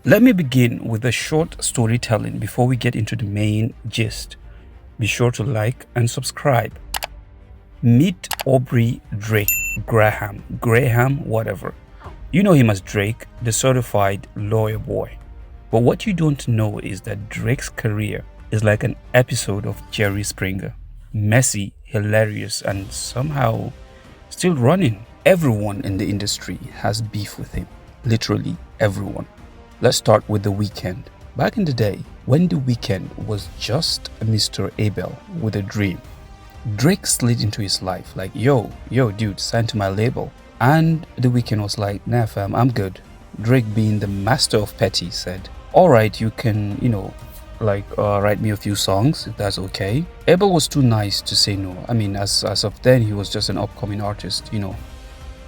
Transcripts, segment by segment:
Let me begin with a short storytelling before we get into the main gist. Be sure to like and subscribe. Meet Aubrey Drake Graham, whatever. You know him as Drake, the certified lawyer boy. But what you don't know is that Drake's career is like an episode of Jerry Springer. Messy, hilarious, and somehow still running. Everyone in the industry has beef with him. Literally everyone. Let's start with The Weeknd. Back in the day, when The Weeknd was just Mr. Abel with a dream, Drake slid into his life like, yo, dude, sign to my label. And The Weeknd was like, nah fam, I'm good. Drake, being the master of petty, said, alright, you can, write me a few songs if that's okay. Abel was too nice to say no. I mean, as of then, he was just an upcoming artist.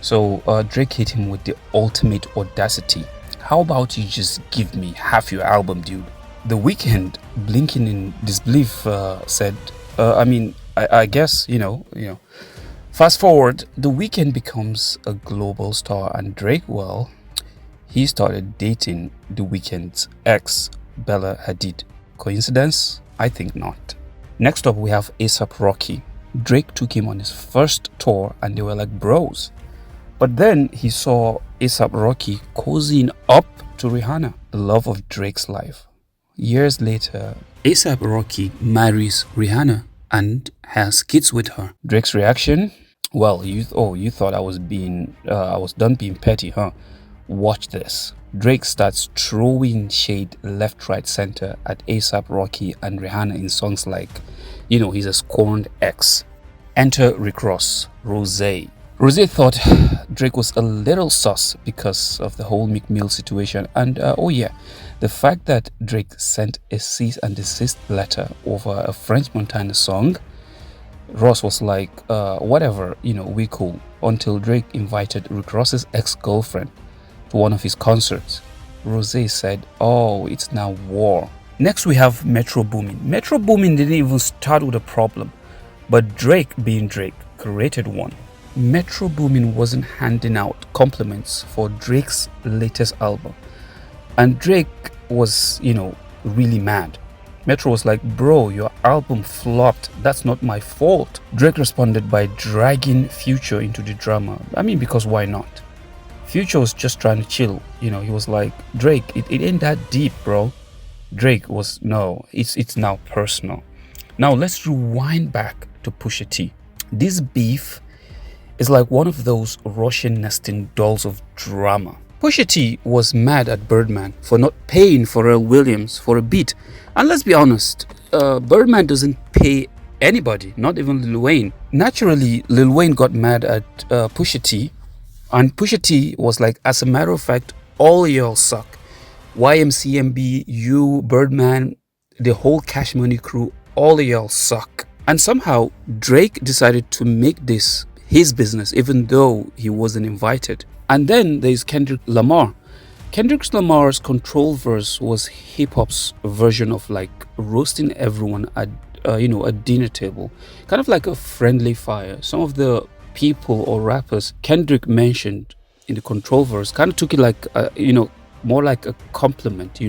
So Drake hit him with the ultimate audacity. How about you just give me half your album, dude? The Weeknd, blinking in disbelief, said, I guess, Fast forward, The Weeknd becomes a global star, and Drake, well, he started dating The Weeknd's ex, Bella Hadid. Coincidence? I think not. Next up, we have A$AP Rocky. Drake took him on his first tour, and they were like bros. But then he saw A$AP Rocky cozying up to Rihanna, the love of Drake's life. Years later, A$AP Rocky marries Rihanna and has kids with her. Drake's reaction? Well, you thought I was done being petty, huh? Watch this. Drake starts throwing shade left, right, center at A$AP Rocky and Rihanna in songs like, he's a scorned ex. Enter Rick Ross, Rosé. Rosé thought Drake was a little sus because of the whole Meek Mill situation, and the fact that Drake sent a cease and desist letter over a French Montana song. Ross was like, whatever, we cool, until Drake invited Rick Ross's ex-girlfriend to one of his concerts. Rosé said, oh, it's now war. Next we have Metro Boomin. Metro Boomin didn't even start with a problem, but Drake, being Drake, created one. Metro Boomin wasn't handing out compliments for Drake's latest album, and Drake was, really mad. Metro was like, bro, your album flopped. That's not my fault. Drake responded by dragging Future into the drama. I mean, because why not? Future was just trying to chill. He was like, Drake, it ain't that deep, bro. Drake was, no, it's now personal. Now let's rewind back to Pusha T. This beef is like one of those Russian nesting dolls of drama. Pusha T was mad at Birdman for not paying Pharrell Williams for a beat. And let's be honest, Birdman doesn't pay anybody, not even Lil Wayne. Naturally, Lil Wayne got mad at Pusha T, and Pusha T was like, as a matter of fact, all y'all suck. YMCMB, you, Birdman, the whole Cash Money crew, all y'all suck. And somehow, Drake decided to make this his business, even though he wasn't invited. And then there's Kendrick Lamar. Kendrick Lamar's Control verse was hip-hop's version of like roasting everyone at a dinner table, kind of like a friendly fire. Some of the people or rappers Kendrick mentioned in the Control verse kind of took it like more like a compliment.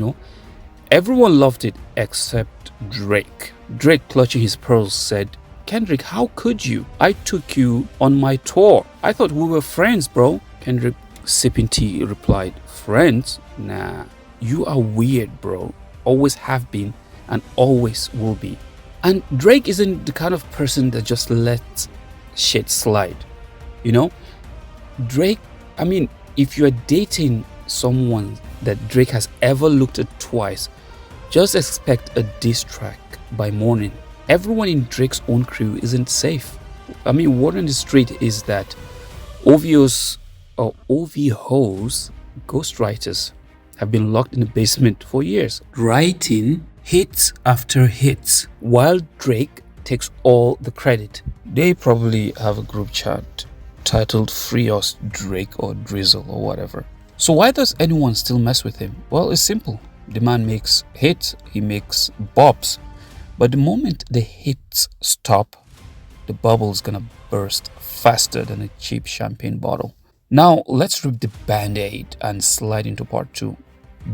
Everyone loved it except Drake. Drake, clutching his pearls, said, Kendrick, how could you? I took you on my tour. I thought we were friends, bro. Kendrick, sipping tea, replied, friends? Nah, you are weird, bro. Always have been and always will be. And Drake isn't the kind of person that just lets shit slide. Drake, if you're dating someone that Drake has ever looked at twice, just expect a diss track by morning. Everyone in Drake's own crew isn't safe. Word on the street is that OVO's ghostwriters have been locked in the basement for years, writing hits after hits, while Drake takes all the credit. They probably have a group chat titled Free Us Drake or Drizzle or whatever. So why does anyone still mess with him? Well, it's simple. The man makes hits, he makes bops. But the moment the hits stop, the bubble's gonna burst faster than a cheap champagne bottle. Now, let's rip the band-aid and slide into part 2.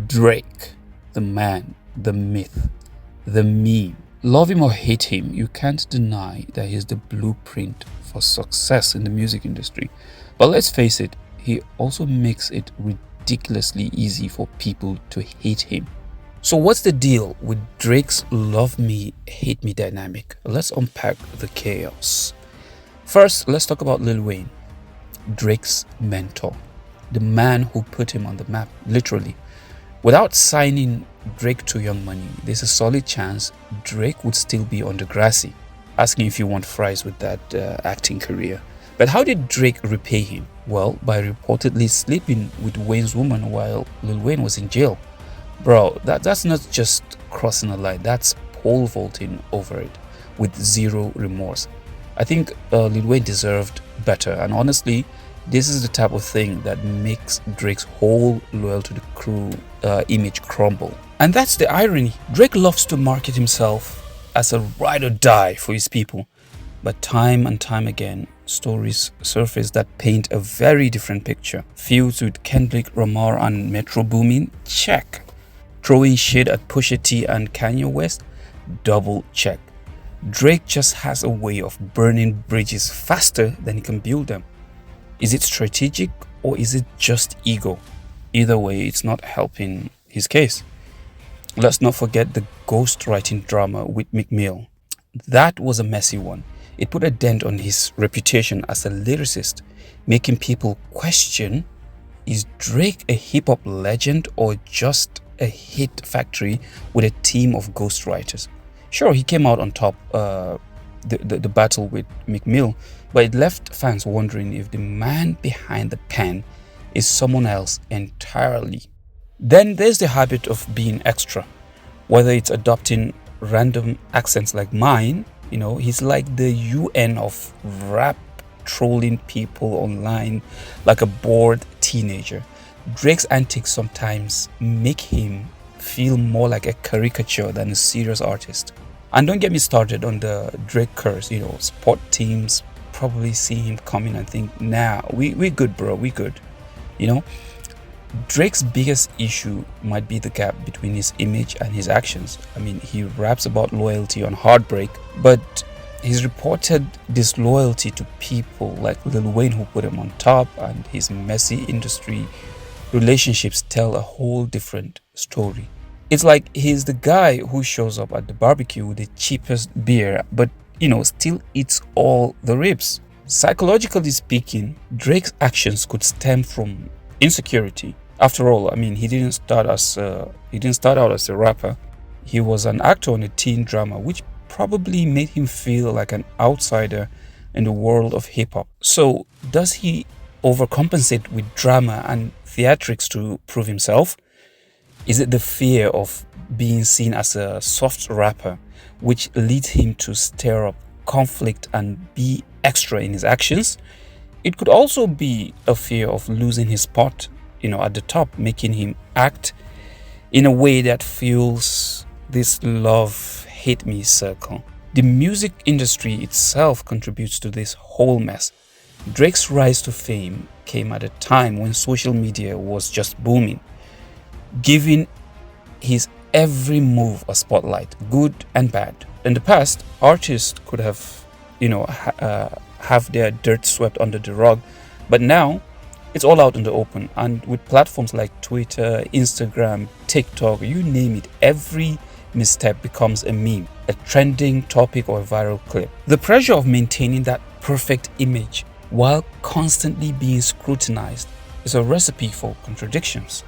Drake, the man, the myth, the meme. Love him or hate him, you can't deny that he's the blueprint for success in the music industry. But let's face it, he also makes it ridiculously easy for people to hate him. So what's the deal with Drake's love me, hate me dynamic? Let's unpack the chaos. First, let's talk about Lil Wayne, Drake's mentor, the man who put him on the map, literally. Without signing Drake to Young Money, there's a solid chance Drake would still be on Degrassi, asking if you want fries with that acting career. But how did Drake repay him? Well, by reportedly sleeping with Wayne's woman while Lil Wayne was in jail. Bro, that's not just crossing a line, that's pole vaulting over it with zero remorse. I think Lil Wayne deserved better, and honestly, this is the type of thing that makes Drake's whole loyal to the crew image crumble. And that's the irony. Drake loves to market himself as a ride or die for his people. But time and time again, stories surface that paint a very different picture. Feuds with Kendrick Lamar and Metro Boomin? Check. Throwing shade at Pusha T and Kanye West? Double check. Drake just has a way of burning bridges faster than he can build them. Is it strategic or is it just ego? Either way, it's not helping his case. Let's not forget the ghostwriting drama with Meek Mill. That was a messy one. It put a dent on his reputation as a lyricist, making people question, is Drake a hip-hop legend or just a hit factory with a team of ghostwriters? Sure, he came out on top the battle with Meek Mill, but it left fans wondering if the man behind the pen is someone else entirely. Then there's the habit of being extra, whether it's adopting random accents like mine. He's like the UN of rap, trolling people online like a bored teenager. Drake's antics sometimes make him feel more like a caricature than a serious artist. And don't get me started on the Drake curse. Sport teams probably see him coming and think, nah, we good, bro, we good. Drake's biggest issue might be the gap between his image and his actions. I mean, he raps about loyalty on Heartbreak, but his reported disloyalty to people like Lil Wayne who put him on top, and his messy industry relationships tell a whole different story. It's like he's the guy who shows up at the barbecue with the cheapest beer, but still eats all the ribs. Psychologically speaking, Drake's actions could stem from insecurity. After all, I mean, he didn't start out as a rapper. He was an actor in a teen drama, which probably made him feel like an outsider in the world of hip hop. So, does he overcompensate with drama and theatrics to prove himself? Is it the fear of being seen as a soft rapper which leads him to stir up conflict and be extra in his actions? It could also be a fear of losing his spot, at the top, making him act in a way that fuels this love-hate me circle. The music industry itself contributes to this whole mess. Drake's rise to fame came at a time when social media was just booming, giving his every move a spotlight, good and bad. In the past, artists could have, have their dirt swept under the rug, but now it's all out in the open. And with platforms like Twitter, Instagram, TikTok, you name it, every misstep becomes a meme, a trending topic, or a viral clip. The pressure of maintaining that perfect image while constantly being scrutinized is a recipe for contradictions.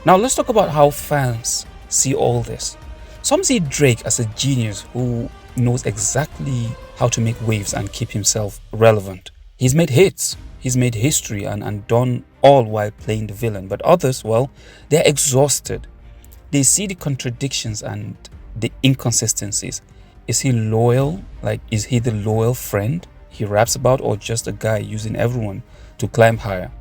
Now let's talk about how fans see all this. Some see Drake as a genius who knows exactly how to make waves and keep himself relevant. He's made hits, he's made history, and done all while playing the villain. But others, well, they're exhausted. They see the contradictions and the inconsistencies. Is he loyal? Is he the loyal friend he raps about, or just a guy using everyone to climb higher?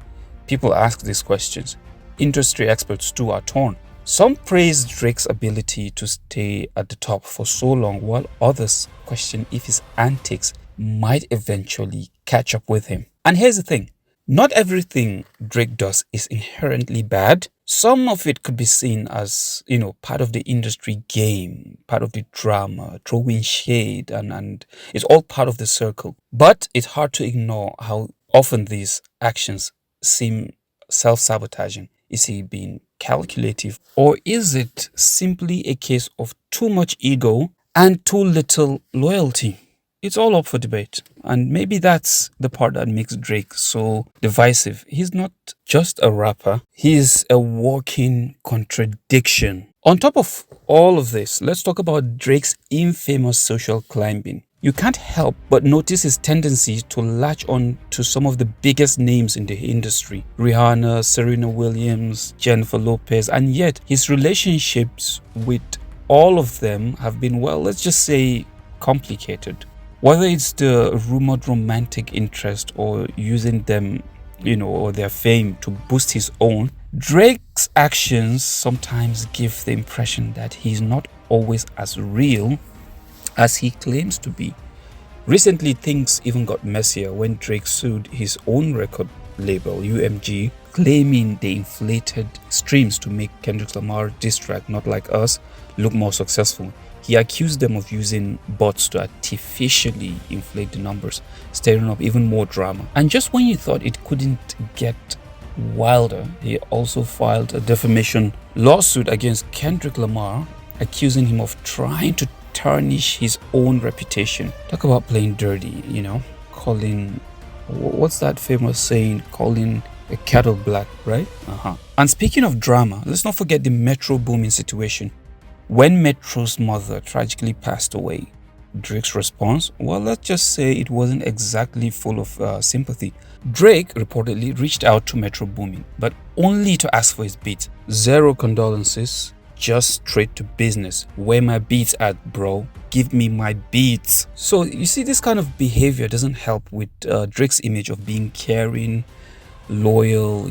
People ask these questions. Industry experts too are torn. Some praise Drake's ability to stay at the top for so long, while others question if his antics might eventually catch up with him. And here's the thing, not everything Drake does is inherently bad. Some of it could be seen as, part of the industry game, part of the drama, throwing shade, and it's all part of the circle. But it's hard to ignore how often these actions seem self sabotaging. Is he being calculative, or is it simply a case of too much ego and too little loyalty? It's all up for debate. And maybe that's the part that makes Drake so divisive. He's not just a rapper, he's a walking contradiction. On top of all of this, let's talk about Drake's infamous social climbing. You can't help but notice his tendency to latch on to some of the biggest names in the industry: Rihanna, Serena Williams, Jennifer Lopez, and yet his relationships with all of them have been, well, let's just say, complicated. Whether it's the rumored romantic interest or using them, or their fame to boost his own, Drake's actions sometimes give the impression that he's not always as real as he claims to be. Recently, things even got messier when Drake sued his own record label, UMG, claiming they inflated streams to make Kendrick Lamar diss track Not Like Us look more successful. He accused them of using bots to artificially inflate the numbers, stirring up even more drama. And just when you thought it couldn't get wilder, he also filed a defamation lawsuit against Kendrick Lamar, accusing him of trying to tarnish his own reputation. Talk about playing dirty, calling, what's that famous saying, calling a kettle black, right? And speaking of drama, let's not forget the Metro Boomin situation. When Metro's mother tragically passed away, Drake's response, well, let's just say it wasn't exactly full of sympathy. Drake reportedly reached out to Metro Boomin, but only to ask for his beats. Zero condolences, just straight to business. Where my beats at, bro? Give me my beats. So you see, this kind of behavior doesn't help with Drake's image of being caring, loyal,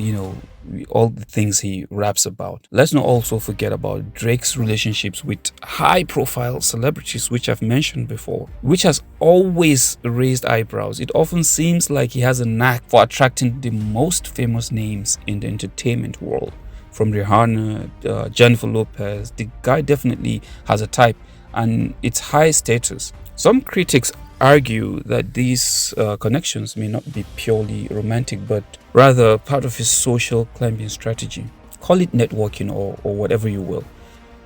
all the things he raps about. Let's not also forget about Drake's relationships with high profile celebrities, which I've mentioned before, which has always raised eyebrows. It often seems like he has a knack for attracting the most famous names in the entertainment world. From Rihanna, Jennifer Lopez, the guy definitely has a type, and it's high status. Some critics argue that these connections may not be purely romantic, but rather part of his social climbing strategy. Call it networking or whatever you will.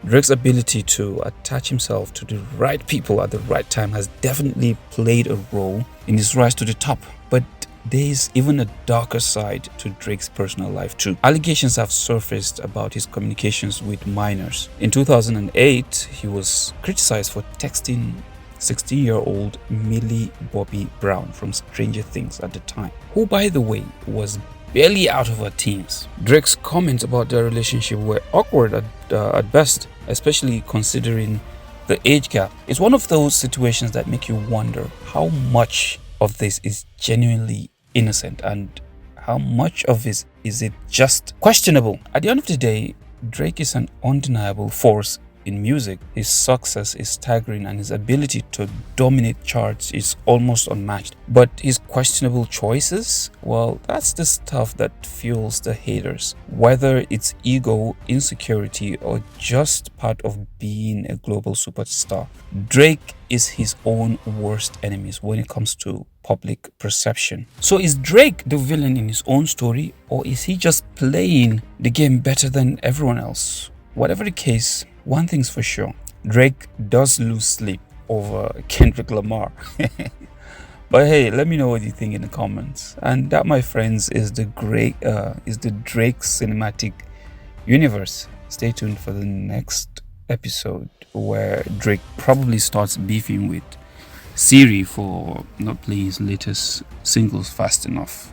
Drake's ability to attach himself to the right people at the right time has definitely played a role in his rise to the top. But there's even a darker side to Drake's personal life too. Allegations have surfaced about his communications with minors. In 2008, he was criticized for texting 16-year-old Millie Bobby Brown from Stranger Things at the time, who, by the way, was barely out of her teens. Drake's comments about their relationship were awkward at best, especially considering the age gap. It's one of those situations that make you wonder how much of this is genuinely innocent and how much of it is it just questionable. At the end of the day, Drake is an undeniable force in music. His success is staggering and his ability to dominate charts is almost unmatched. But his questionable choices, well, that's the stuff that fuels the haters. Whether it's ego, insecurity, or just part of being a global superstar, Drake is his own worst enemies when it comes to public perception. So is Drake the villain in his own story, or is he just playing the game better than everyone else? Whatever the case, one thing's for sure, Drake does lose sleep over Kendrick Lamar. But hey, let me know what you think in the comments. And that, my friends, is the Drake cinematic universe. Stay tuned for the next episode where Drake probably starts beefing with Siri for not playing his latest singles fast enough.